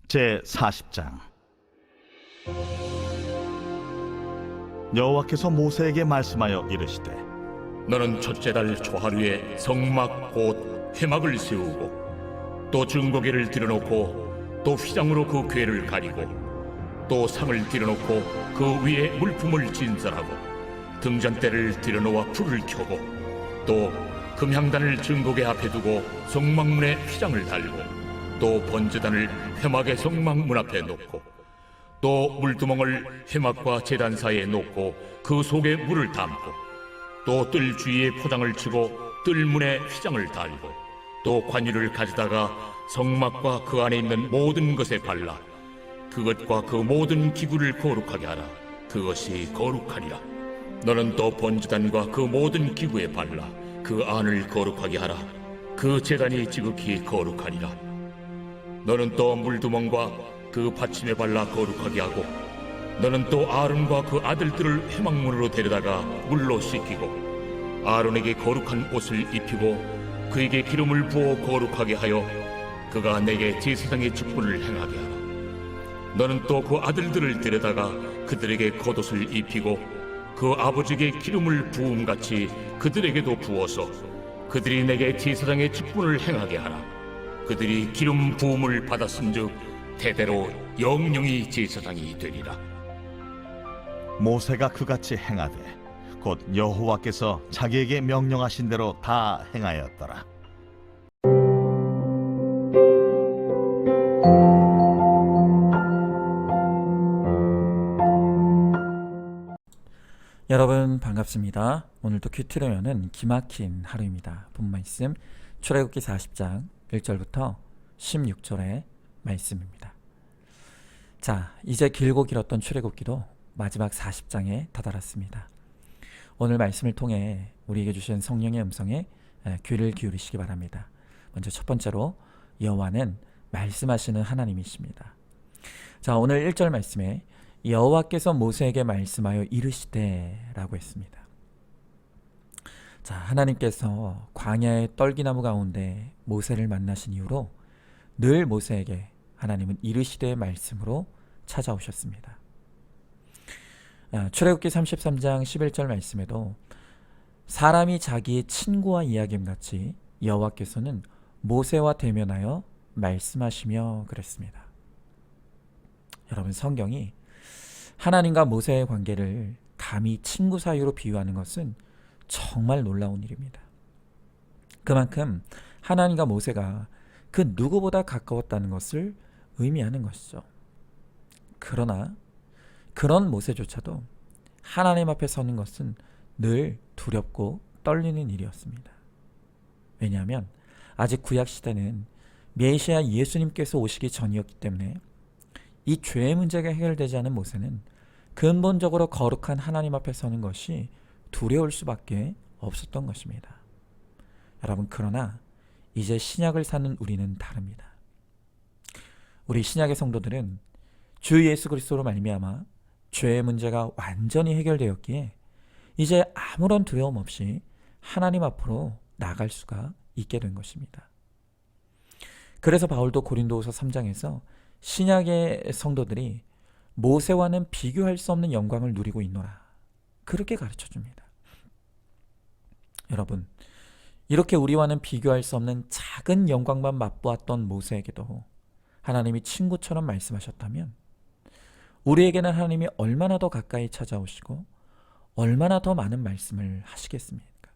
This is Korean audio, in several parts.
제40장. 여호와께서 모세에게 말씀하여 이르시되, 너는 첫째 달 초하루에 성막 곧 회막을 세우고 또 증거궤를 들여놓고 또 휘장으로 그 궤를 가리고 또 상을 들여놓고 그 위에 물품을 진설하고 등잔대를 들여놓아 불을 켜고 또 금향단을 증거궤 앞에 두고 성막문에 휘장을 달고 또 번제단을 회막의 성막문 앞에 놓고 또 물두멍을 회막과 제단 사이에 놓고 그 속에 물을 담고 또 뜰 주위에 포장을 치고 뜰문에 휘장을 달고 또 관유를 가져다가 성막과 그 안에 있는 모든 것에 발라 그것과 그 모든 기구를 거룩하게 하라. 그것이 거룩하리라. 너는 또 번제단과 그 모든 기구에 발라 그 안을 거룩하게 하라. 그 제단이 지극히 거룩하리라. 너는 또 물두멍과 그 받침에 발라 거룩하게 하고 너는 또 아론과 그 아들들을 회막문으로 데려다가 물로 씻기고 아론에게 거룩한 옷을 입히고 그에게 기름을 부어 거룩하게 하여 그가 내게 제사장의 직분을 행하게 하라. 너는 또 그 아들들을 데려다가 그들에게 겉옷을 입히고 그 아버지에게 기름을 부음같이 그들에게도 부어서 그들이 내게 제사장의 직분을 행하게 하라. 그들이 기름 부음을 받았은즉 대대로 영영이 제사장이 되리라. 모세가 그같이 행하되 곧 여호와께서 자기에게 명령하신 대로 다 행하였더라. 여러분 반갑습니다. 오늘도 큐티로 여는 기막힌 하루입니다. 본 말씀 출애굽기 40장 1절부터 16절의 말씀입니다. 자, 이제 길고 길었던 출애굽기도 마지막 40장에 다다랐습니다. 오늘 말씀을 통해 우리에게 주신 성령의 음성에 귀를 기울이시기 바랍니다. 먼저 첫 번째로 여호와는 말씀하시는 하나님이십니다. 자, 오늘 1절 말씀에 여호와께서 모세에게 말씀하여 이르시되 라고 했습니다. 자, 하나님께서 광야의 떨기나무 가운데 모세를 만나신 이후로 늘 모세에게 하나님은 이르시되의 말씀으로 찾아오셨습니다. 출애굽기 33장 11절 말씀에도 사람이 자기의 친구와 이야기함같이 여호와께서는 모세와 대면하여 말씀하시며 그랬습니다. 여러분, 성경이 하나님과 모세의 관계를 감히 친구 사이로 비유하는 것은 정말 놀라운 일입니다. 그만큼 하나님과 모세가 그 누구보다 가까웠다는 것을 의미하는 것이죠. 그러나 그런 모세조차도 하나님 앞에 서는 것은 늘 두렵고 떨리는 일이었습니다. 왜냐하면 아직 구약시대는 메시아 예수님께서 오시기 전이었기 때문에 이 죄의 문제가 해결되지 않은 모세는 근본적으로 거룩한 하나님 앞에 서는 것이 두려울 수밖에 없었던 것입니다. 여러분, 그러나 이제 신약을 사는 우리는 다릅니다. 우리 신약의 성도들은 주 예수 그리스도로 말미암아 죄의 문제가 완전히 해결되었기에 이제 아무런 두려움 없이 하나님 앞으로 나갈 수가 있게 된 것입니다. 그래서 바울도 고린도후서 3장에서 신약의 성도들이 모세와는 비교할 수 없는 영광을 누리고 있노라, 그렇게 가르쳐줍니다. 여러분, 이렇게 우리와는 비교할 수 없는 작은 영광만 맛보았던 모세에게도 하나님이 친구처럼 말씀하셨다면 우리에게는 하나님이 얼마나 더 가까이 찾아오시고 얼마나 더 많은 말씀을 하시겠습니까?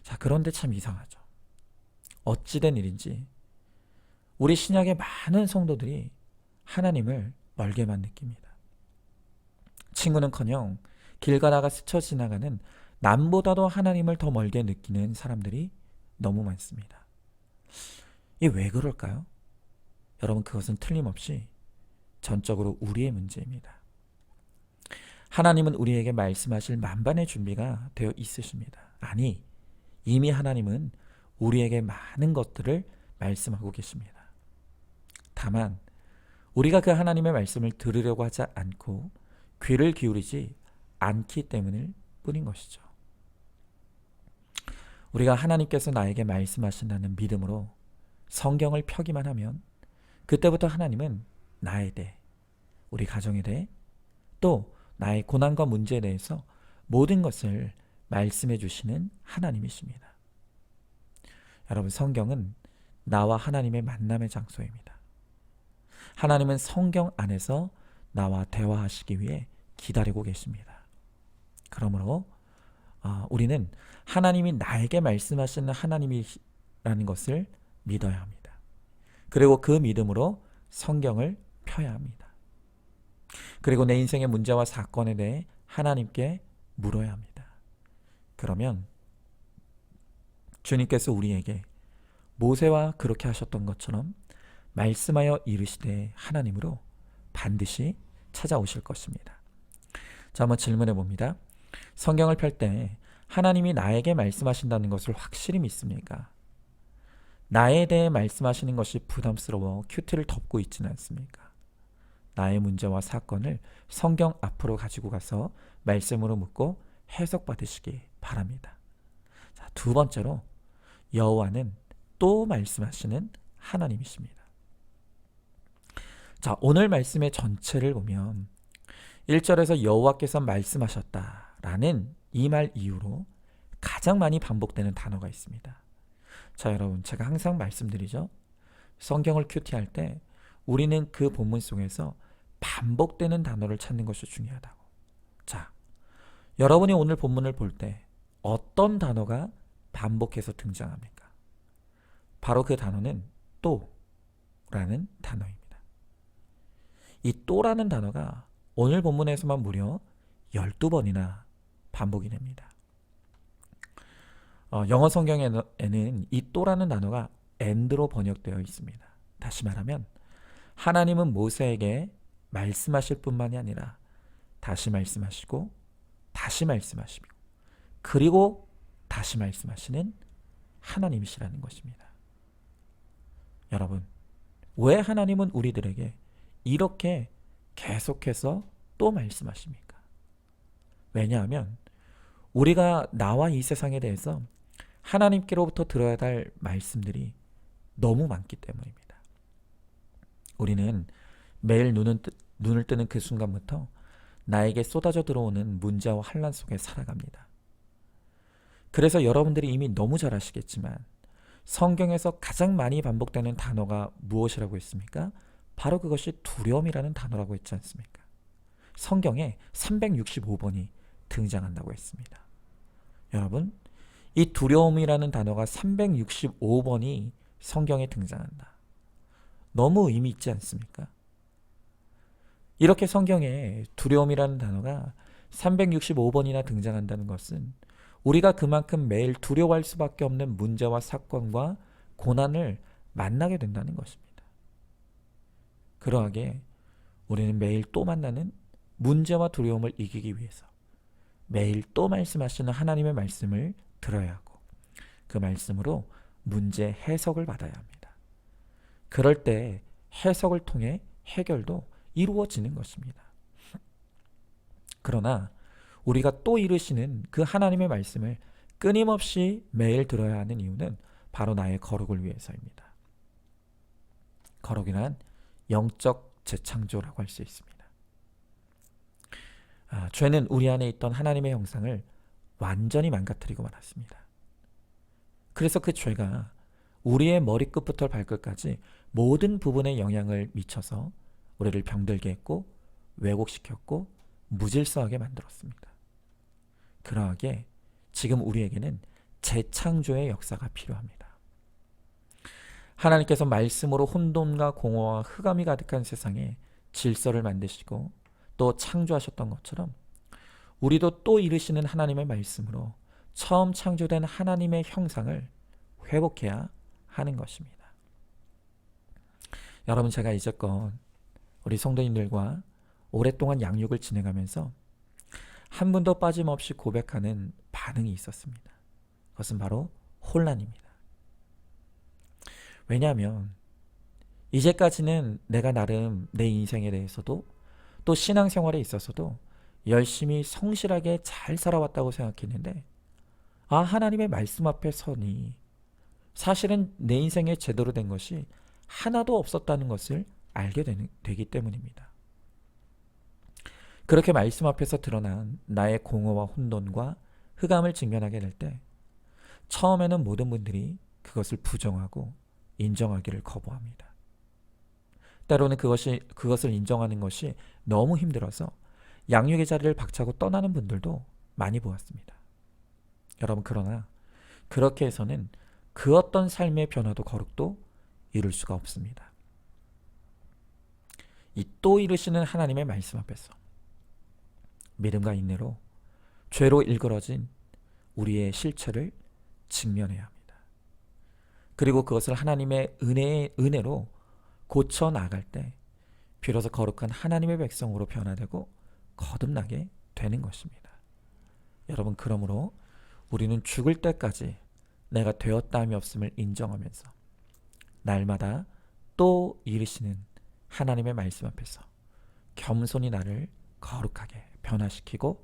자, 그런데 참 이상하죠. 어찌된 일인지 우리 신약의 많은 성도들이 하나님을 멀게만 느낍니다. 친구는커녕 길 가다가 스쳐 지나가는 남보다도 하나님을 더 멀게 느끼는 사람들이 너무 많습니다. 이게 왜 그럴까요? 여러분, 그것은 틀림없이 전적으로 우리의 문제입니다. 하나님은 우리에게 말씀하실 만반의 준비가 되어 있으십니다. 아니, 이미 하나님은 우리에게 많은 것들을 말씀하고 계십니다. 다만 우리가 그 하나님의 말씀을 들으려고 하지 않고 귀를 기울이지 않기 때문일 뿐인 것이죠. 우리가 하나님께서 나에게 말씀하신다는 믿음으로 성경을 펴기만 하면 그때부터 하나님은 나에 대해, 우리 가정에 대해, 또 나의 고난과 문제에 대해서 모든 것을 말씀해 주시는 하나님이십니다. 여러분, 성경은 나와 하나님의 만남의 장소입니다. 하나님은 성경 안에서 나와 대화하시기 위해 기다리고 계십니다. 그러므로 우리는 하나님이 나에게 말씀하시는 하나님이라는 것을 믿어야 합니다. 그리고 그 믿음으로 성경을 펴야 합니다. 그리고 내 인생의 문제와 사건에 대해 하나님께 물어야 합니다. 그러면 주님께서 우리에게 모세와 그렇게 하셨던 것처럼 말씀하여 이르시되 하나님으로 반드시 찾아오실 것입니다. 자, 한번 질문해 봅니다. 성경을 펼 때 하나님이 나에게 말씀하신다는 것을 확실히 믿습니까? 나에 대해 말씀하시는 것이 부담스러워 큐티를 덮고 있지는 않습니까? 나의 문제와 사건을 성경 앞으로 가지고 가서 말씀으로 묻고 해석받으시기 바랍니다. 자, 두 번째로 여호와는 또 말씀하시는 하나님이십니다. 자, 오늘 말씀의 전체를 보면 1절에서 여호와께서 말씀하셨다라는 이 말 이후로 가장 많이 반복되는 단어가 있습니다. 자, 여러분, 제가 항상 말씀드리죠. 성경을 큐티할 때 우리는 그 본문 속에서 반복되는 단어를 찾는 것이 중요하다고. 자, 여러분이 오늘 본문을 볼 때 어떤 단어가 반복해서 등장합니까? 바로 그 단어는 또라는 단어입니다. 이 또라는 단어가 오늘 본문에서만 무려 12번이나 반복이 됩니다. 영어 성경에는 이 또라는 단어가 and로 번역되어 있습니다. 다시 말하면 하나님은 모세에게 말씀하실 뿐만이 아니라 다시 말씀하시고 다시 말씀하시고 그리고 다시 말씀하시는 하나님이시라는 것입니다. 여러분, 왜 하나님은 우리들에게 이렇게 계속해서 또 말씀하십니까? 왜냐하면 우리가 나와 이 세상에 대해서 하나님께로부터 들어야 할 말씀들이 너무 많기 때문입니다. 우리는 매일 눈을 뜨는 그 순간부터 나에게 쏟아져 들어오는 문제와 환난 속에 살아갑니다. 그래서 여러분들이 이미 너무 잘 아시겠지만 성경에서 가장 많이 반복되는 단어가 무엇이라고 했습니까? 바로 그것이 두려움이라는 단어라고 했지 않습니까? 성경에 365번이 등장한다고 했습니다. 여러분, 이 두려움이라는 단어가 365번이 성경에 등장한다. 너무 의미 있지 않습니까? 이렇게 성경에 두려움이라는 단어가 365번이나 등장한다는 것은 우리가 그만큼 매일 두려워할 수밖에 없는 문제와 사건과 고난을 만나게 된다는 것입니다. 그러하게 우리는 매일 또 만나는 문제와 두려움을 이기기 위해서 매일 또 말씀하시는 하나님의 말씀을 들어야 하고 그 말씀으로 문제 해석을 받아야 합니다. 그럴 때 해석을 통해 해결도 이루어지는 것입니다. 그러나 우리가 또 이루시는 그 하나님의 말씀을 끊임없이 매일 들어야 하는 이유는 바로 나의 거룩을 위해서입니다. 거룩이란 영적 재창조라고 할 수 있습니다. 죄는 우리 안에 있던 하나님의 형상을 완전히 망가뜨리고 말았습니다. 그래서 그 죄가 우리의 머리끝부터 발끝까지 모든 부분에 영향을 미쳐서 우리를 병들게 했고 왜곡시켰고 무질서하게 만들었습니다. 그러하게 지금 우리에게는 재창조의 역사가 필요합니다. 하나님께서 말씀으로 혼돈과 공허와 흑암이 가득한 세상에 질서를 만드시고 또 창조하셨던 것처럼 우리도 또 이루시는 하나님의 말씀으로 처음 창조된 하나님의 형상을 회복해야 하는 것입니다. 여러분, 제가 이제껏 우리 성도님들과 오랫동안 양육을 진행하면서 한 분도 빠짐없이 고백하는 반응이 있었습니다. 그것은 바로 혼란입니다. 왜냐하면 이제까지는 내가 나름 내 인생에 대해서도 또 신앙생활에 있어서도 열심히 성실하게 잘 살아왔다고 생각했는데 하나님의 말씀 앞에 서니 사실은 내 인생에 제대로 된 것이 하나도 없었다는 것을 알게 되기 때문입니다. 그렇게 말씀 앞에서 드러난 나의 공허와 혼돈과 흑암을 직면하게 될 때 처음에는 모든 분들이 그것을 부정하고 인정하기를 거부합니다. 때로는 그것을 인정하는 것이 너무 힘들어서 양육의 자리를 박차고 떠나는 분들도 많이 보았습니다. 여러분, 그러나 그렇게 해서는 그 어떤 삶의 변화도 거룩도 이룰 수가 없습니다. 이 또 이르시는 하나님의 말씀 앞에서 믿음과 인내로 죄로 일그러진 우리의 실체를 직면해야 합니다. 그리고 그것을 하나님의 은혜로 고쳐 나갈 때 비로소 거룩한 하나님의 백성으로 변화되고 거듭나게 되는 것입니다. 여러분, 그러므로 우리는 죽을 때까지 내가 되었다함이 없음을 인정하면서 날마다 또 이르시는 하나님의 말씀 앞에서 겸손히 나를 거룩하게 변화시키고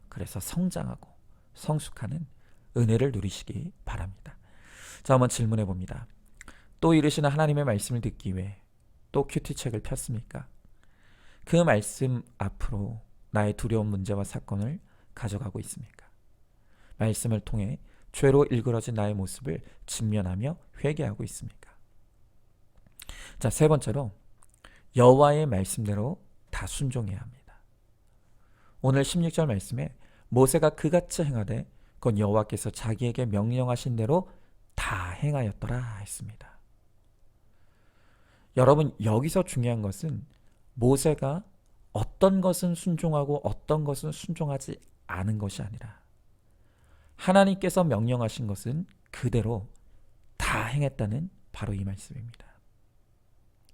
그래서 성장하고 성숙하는 은혜를 누리시기 바랍니다. 자, 한번 질문해 봅니다. 또 이르시는 하나님의 말씀을 듣기 위해 또 큐티책을 폈습니까? 그 말씀 앞으로 나의 두려운 문제와 사건을 가져가고 있습니까? 말씀을 통해 죄로 일그러진 나의 모습을 직면하며 회개하고 있습니까? 자, 세 번째로 여호와의 말씀대로 다 순종해야 합니다. 오늘 16절 말씀에 모세가 그같이 행하되 그건 여호와께서 자기에게 명령하신 대로 다 행하였더라 했습니다. 여러분, 여기서 중요한 것은 모세가 어떤 것은 순종하고 어떤 것은 순종하지 않은 것이 아니라 하나님께서 명령하신 것은 그대로 다 행했다는 바로 이 말씀입니다.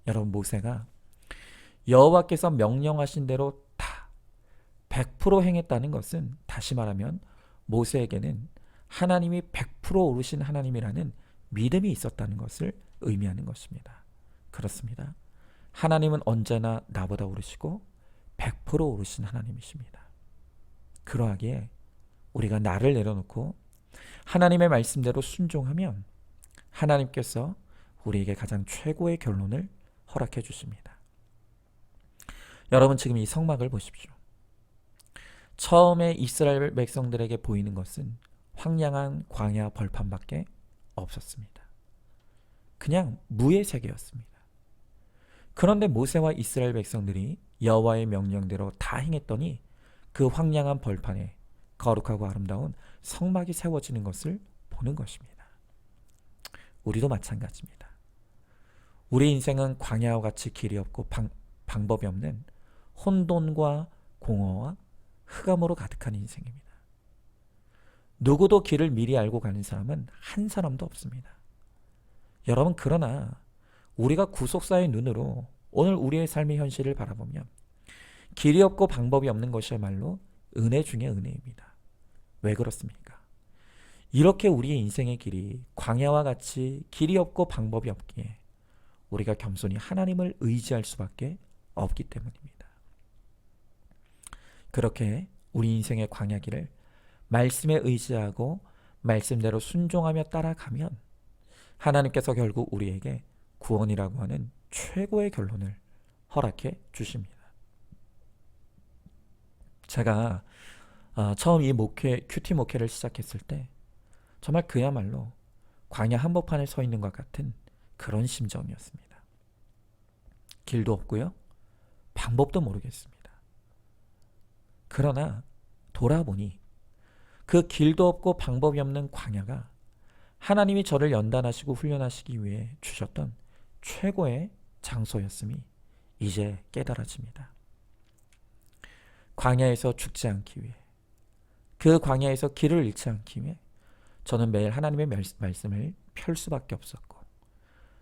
여러분, 모세가 여호와께서 명령하신 대로 다 100% 행했다는 것은 다시 말하면 모세에게는 하나님이 100% 오르신 하나님이라는 믿음이 있었다는 것을 의미하는 것입니다. 그렇습니다. 하나님은 언제나 나보다 오르시고 100% 오르신 하나님이십니다. 그러하기에 우리가 나를 내려놓고 하나님의 말씀대로 순종하면 하나님께서 우리에게 가장 최고의 결론을 허락해 주십니다. 여러분, 지금 이 성막을 보십시오. 처음에 이스라엘 백성들에게 보이는 것은 황량한 광야 벌판밖에 없었습니다. 그냥 무의 세계였습니다. 그런데 모세와 이스라엘 백성들이 여호와의 명령대로 다 행했더니 그 황량한 벌판에 거룩하고 아름다운 성막이 세워지는 것을 보는 것입니다. 우리도 마찬가지입니다. 우리 인생은 광야와 같이 길이 없고 방법이 없는 혼돈과 공허와 흑암으로 가득한 인생입니다. 누구도 길을 미리 알고 가는 사람은 한 사람도 없습니다. 여러분, 그러나 우리가 구속사의 눈으로 오늘 우리의 삶의 현실을 바라보면 길이 없고 방법이 없는 것이야말로 은혜 중의 은혜입니다. 왜 그렇습니까? 이렇게 우리의 인생의 길이 광야와 같이 길이 없고 방법이 없기에 우리가 겸손히 하나님을 의지할 수밖에 없기 때문입니다. 그렇게 우리 인생의 광야길을 말씀에 의지하고 말씀대로 순종하며 따라가면 하나님께서 결국 우리에게 구원이라고 하는 최고의 결론을 허락해 주십니다. 제가 처음 이 큐티 목회를 시작했을 때 정말 그야말로 광야 한복판에 서 있는 것 같은 그런 심정이었습니다. 길도 없고요, 방법도 모르겠습니다. 그러나 돌아보니 그 길도 없고 방법이 없는 광야가 하나님이 저를 연단하시고 훈련하시기 위해 주셨던 최고의 장소였음이 이제 깨달아집니다. 광야에서 죽지 않기 위해, 그 광야에서 길을 잃지 않기 위해 저는 매일 하나님의 말씀을 펼 수밖에 없었고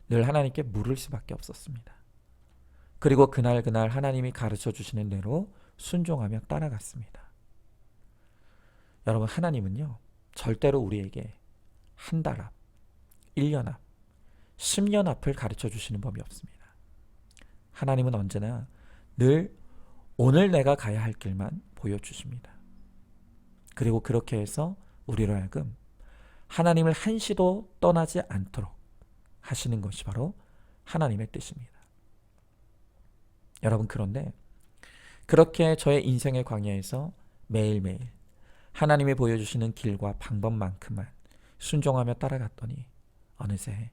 늘 하나님께 물을 수밖에 없었습니다. 그리고 그날 하나님이 가르쳐 주시는 대로 순종하며 따라갔습니다. 여러분, 하나님은요 절대로 우리에게 한 달 앞, 1년 앞, 10년 앞을 가르쳐 주시는 법이 없습니다. 하나님은 언제나 늘 오늘 내가 가야 할 길만 보여주십니다. 그리고 그렇게 해서 우리로 하여금 하나님을 한시도 떠나지 않도록 하시는 것이 바로 하나님의 뜻입니다. 여러분, 그런데 그렇게 저의 인생의 광야에서 매일매일 하나님이 보여주시는 길과 방법만큼만 순종하며 따라갔더니 어느새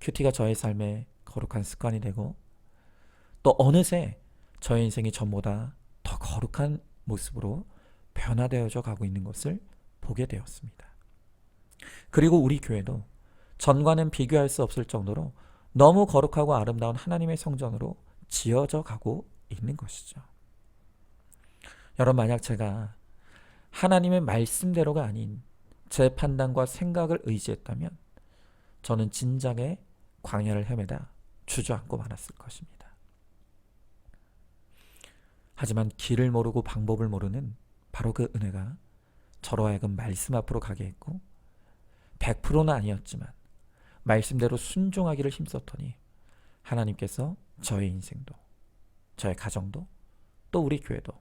큐티가 저의 삶에 거룩한 습관이 되고, 또 어느새 저의 인생이 전보다 더 거룩한 모습으로 변화되어져 가고 있는 것을 보게 되었습니다. 그리고 우리 교회도 전과는 비교할 수 없을 정도로 너무 거룩하고 아름다운 하나님의 성전으로 지어져 가고 있는 것이죠. 여러분, 만약 제가 하나님의 말씀대로가 아닌 제 판단과 생각을 의지했다면 저는 진작에 광야를 헤매다 주저앉고 말았을 것입니다. 하지만 길을 모르고 방법을 모르는 바로 그 은혜가 저로 하여금 말씀 앞으로 가게 했고, 100%는 아니었지만 말씀대로 순종하기를 힘썼더니 하나님께서 저의 인생도, 저의 가정도, 또 우리 교회도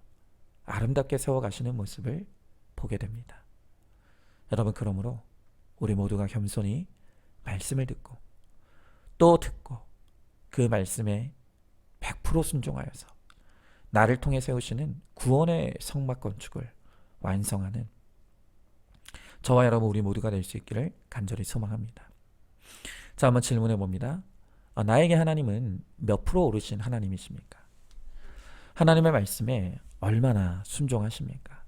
아름답게 세워가시는 모습을 보게 됩니다. 여러분, 그러므로 우리 모두가 겸손히 말씀을 듣고 또 듣고 그 말씀에 100% 순종하여서 나를 통해 세우시는 구원의 성막 건축을 완성하는 저와 여러분 우리 모두가 될 수 있기를 간절히 소망합니다. 자, 한번 질문해 봅니다. 나에게 하나님은 몇 프로 오르신 하나님이십니까? 하나님의 말씀에 얼마나 순종하십니까?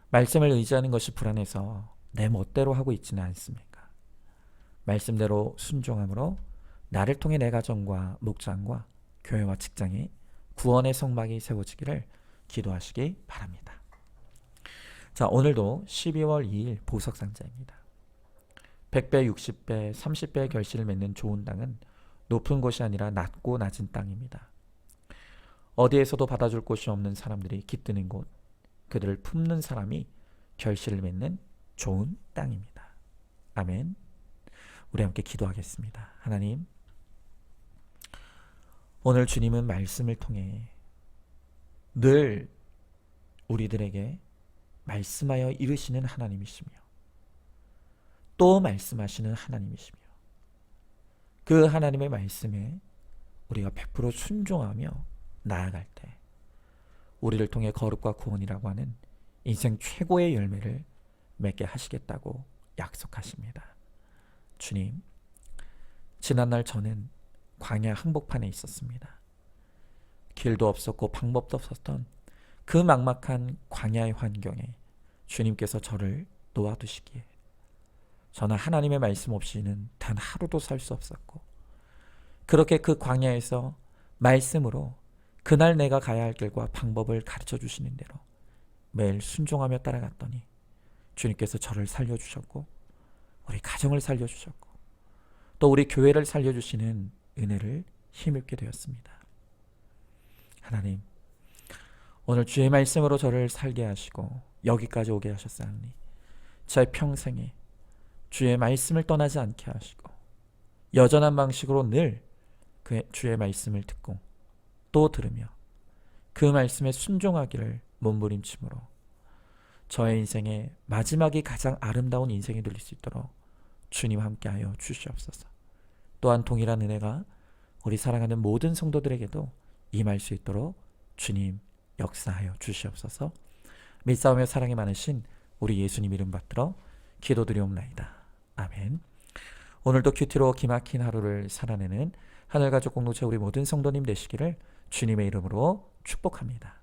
말씀을 의지하는 것이 불안해서 내 멋대로 하고 있지는 않습니까? 말씀대로 순종함으로 나를 통해 내 가정과 목장과 교회와 직장에 구원의 성막이 세워지기를 기도하시기 바랍니다. 자, 오늘도 12월 2일 보석상자입니다. 100배, 60배, 30배의 결실을 맺는 좋은 땅은 높은 곳이 아니라 낮고 낮은 땅입니다. 어디에서도 받아줄 곳이 없는 사람들이 깃드는 곳, 그들을 품는 사람이 결실을 맺는 좋은 땅입니다. 아멘. 우리 함께 기도하겠습니다. 하나님, 오늘 주님은 말씀을 통해 늘 우리들에게 말씀하여 이르시는 하나님이시며 또 말씀하시는 하나님이시며, 그 하나님의 말씀에 우리가 100% 순종하며 나아갈 때 우리를 통해 거룩과 구원이라고 하는 인생 최고의 열매를 맺게 하시겠다고 약속하십니다. 주님, 지난날 저는 광야 항복판에 있었습니다. 길도 없었고 방법도 없었던 그 막막한 광야의 환경에 주님께서 저를 놓아두시기에 저는 하나님의 말씀 없이는 단 하루도 살 수 없었고, 그렇게 그 광야에서 말씀으로 그날 내가 가야 할 길과 방법을 가르쳐 주시는 대로 매일 순종하며 따라갔더니 주님께서 저를 살려주셨고, 우리 가정을 살려주셨고, 또 우리 교회를 살려주시는 은혜를 힘입게 되었습니다. 하나님, 오늘 주의 말씀으로 저를 살게 하시고 여기까지 오게 하셨사오니 제 평생에 주의 말씀을 떠나지 않게 하시고 여전한 방식으로 늘 그 주의 말씀을 듣고 또 들으며 그 말씀에 순종하기를 몸부림치므로 저의 인생의 마지막이 가장 아름다운 인생이 될 수 있도록 주님 함께하여 주시옵소서. 또한 동일한 은혜가 우리 사랑하는 모든 성도들에게도 임할 수 있도록 주님 역사하여 주시옵소서. 믿사오며 사랑이 많으신 우리 예수님 이름 받들어 기도드리옵나이다. 아멘. 오늘도 큐티로 기막힌 하루를 살아내는 하늘가족 공동체 우리 모든 성도님 되시기를 주님의 이름으로 축복합니다.